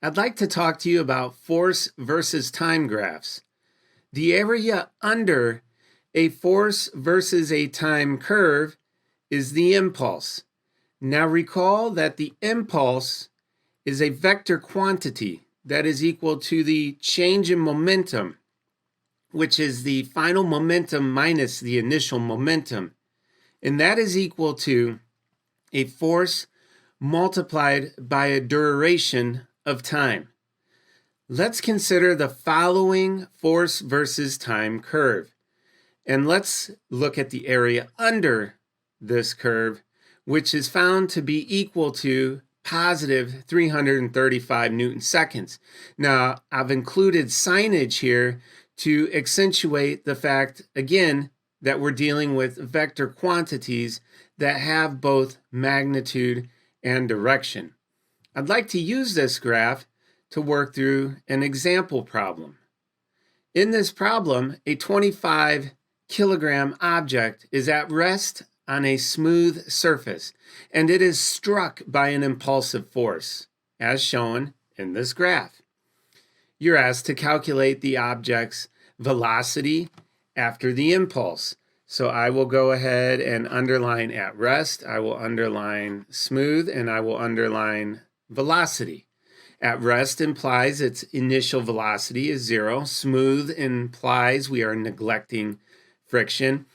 I'd like to talk to you about force versus time graphs. The area under a force versus a time curve is the impulse. Now recall that the impulse is a vector quantity that is equal to the change in momentum, which is the final momentum minus the initial momentum. And that is equal to a force multiplied by a duration of time. Let's consider the following force versus time curve. And let's look at the area under this curve, which is found to be equal to positive 335 Newton seconds. Now, I've included signage here to accentuate the fact, again, that we're dealing with vector quantities that have both magnitude and direction. I'd like to use this graph to work through an example problem. In this problem, a 25 kilogram object is at rest on a smooth surface, and it is struck by an impulsive force, as shown in this graph. You're asked to calculate the object's velocity after the impulse. So I will go ahead and underline at rest, I will underline smooth, and I will underline velocity. At rest implies its initial velocity is 0. Smooth implies we are neglecting friction.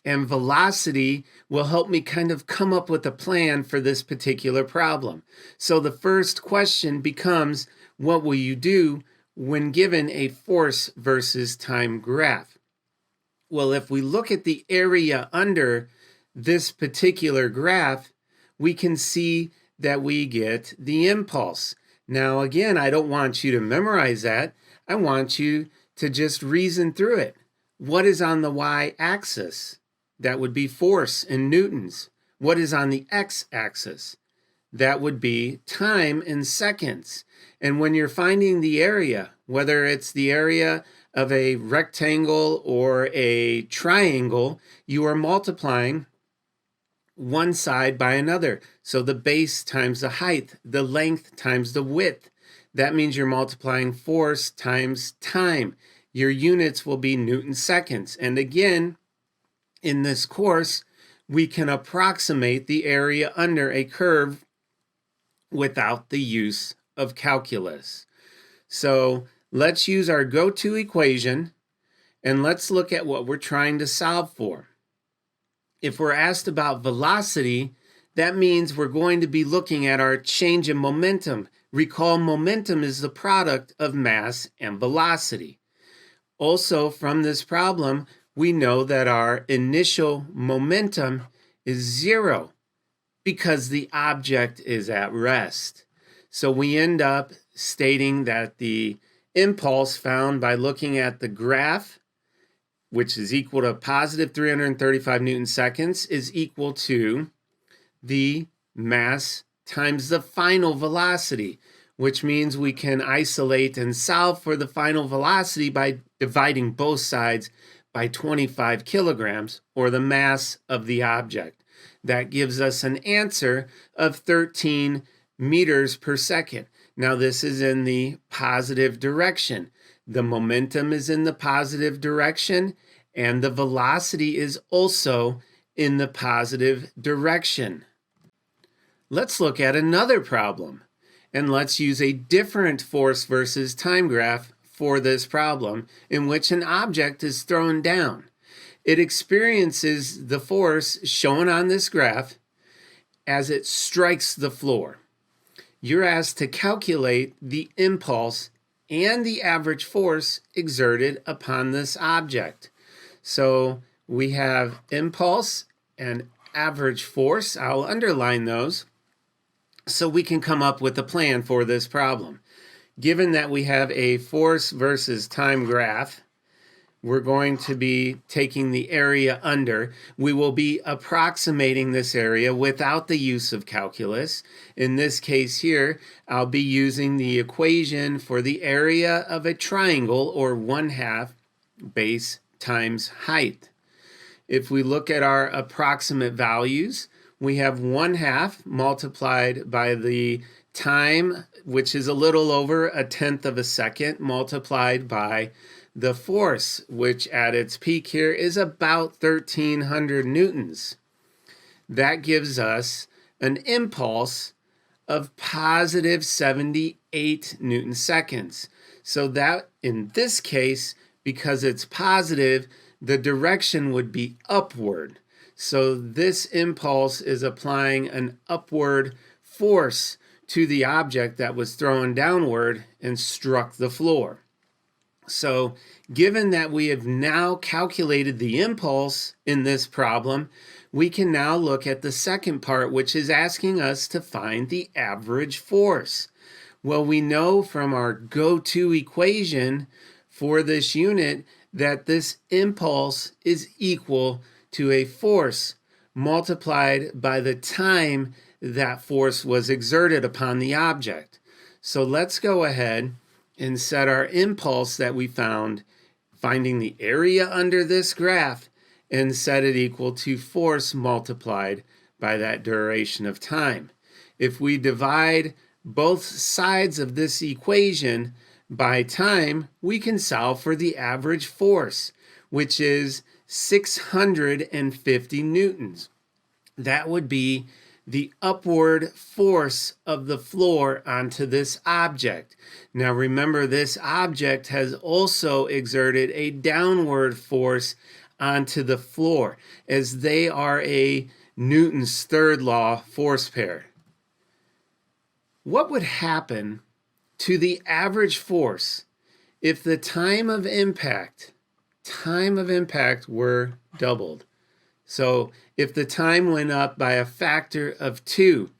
And velocity will help me kind of come up with a plan for this particular problem. So the first question becomes, what will you do when given a force versus time graph? Well, if we look at the area under this particular graph, we can see that we get the impulse. Now, again, I don't want you to memorize that. I want you to just reason through it. What is on the y-axis? That would be force in newtons. What is on the x-axis? That would be time in seconds. And when you're finding the area, whether it's the area of a rectangle or a triangle, you are multiplying one side by another. So the base times the height, the length times the width. That means you're multiplying force times time. Your units will be Newton seconds. And again, in this course, we can approximate the area under a curve without the use of calculus. So let's use our go-to equation and let's look at what we're trying to solve for. If we're asked about velocity, that means we're going to be looking at our change in momentum. Recall, momentum is the product of mass and velocity. Also, from this problem, we know that our initial momentum is 0 because the object is at rest. So we end up stating that the impulse found by looking at the graph, which is equal to positive 335 Newton seconds, is equal to the mass times the final velocity, which means we can isolate and solve for the final velocity by dividing both sides by 25 kilograms, or the mass of the object. That gives us an answer of 13 meters per second. Now this is in the positive direction. The momentum is in the positive direction, and the velocity is also in the positive direction. Let's look at another problem, and let's use a different force versus time graph for this problem, in which an object is thrown down. It experiences the force shown on this graph as it strikes the floor. You're asked to calculate the impulse and the average force exerted upon this object. So we have impulse and average force. I'll underline those so we can come up with a plan for this problem. Given that we have a force versus time graph, we're going to be taking the area under. We will be approximating this area without the use of calculus. In this case here, I'll be using the equation for the area of a triangle, or 1/2 base times height. If we look at our approximate values, we have 1/2 multiplied by the time, which is a little over 1/10 of a second, multiplied by the force, which at its peak here is about 1,300 newtons. That gives us an impulse of positive 78 newton seconds. So that, in this case, because it's positive, the direction would be upward. So this impulse is applying an upward force to the object that was thrown downward and struck the floor. So given that we have now calculated the impulse in this problem, we can now look at the second part, which is asking us to find the average force. Well, we know from our go-to equation for this unit that this impulse is equal to a force multiplied by the time that force was exerted upon the object. So let's go ahead and set our impulse that we found, finding the area under this graph, and set it equal to force multiplied by that duration of time. If we divide both sides of this equation by time, we can solve for the average force, which is 650 newtons. That would be the upward force of the floor onto this object. Now remember, this object has also exerted a downward force onto the floor, as they are a Newton's third law force pair. What would happen to the average force if the time of impact were doubled? So if the time went up by a factor of 2,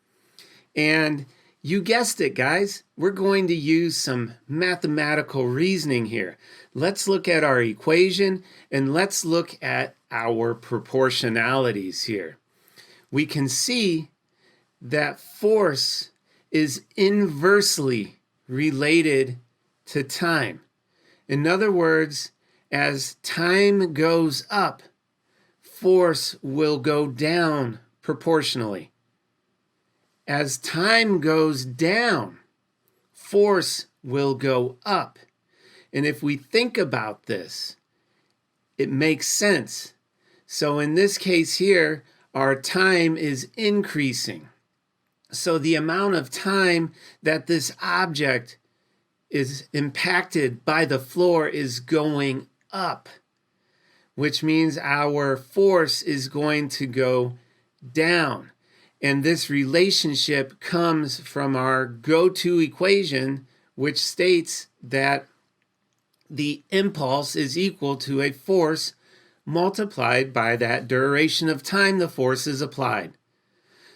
and you guessed it, guys, we're going to use some mathematical reasoning here. Let's look at our equation and let's look at our proportionalities here. We can see that force is inversely related to time. In other words, as time goes up, force will go down proportionally. As time goes down, force will go up. And if we think about this, it makes sense. So in this case here, our time is increasing. So the amount of time that this object is impacted by the floor is going up, which means our force is going to go down. And this relationship comes from our go-to equation, which states that the impulse is equal to a force multiplied by that duration of time the force is applied.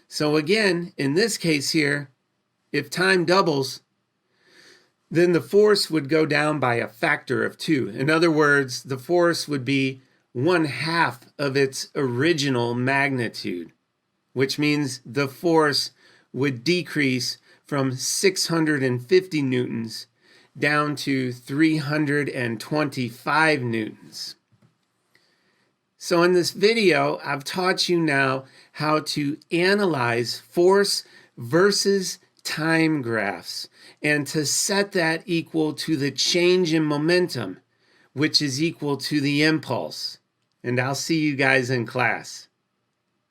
So again, in this case here, if time doubles, then the force would go down by a factor of 2. In other words, the force would be 1/2 of its original magnitude, which means the force would decrease from 650 newtons down to 325 newtons. So in this video, I've taught you now how to analyze force versus time graphs and to set that equal to the change in momentum, which is equal to the impulse. And I'll see you guys in class.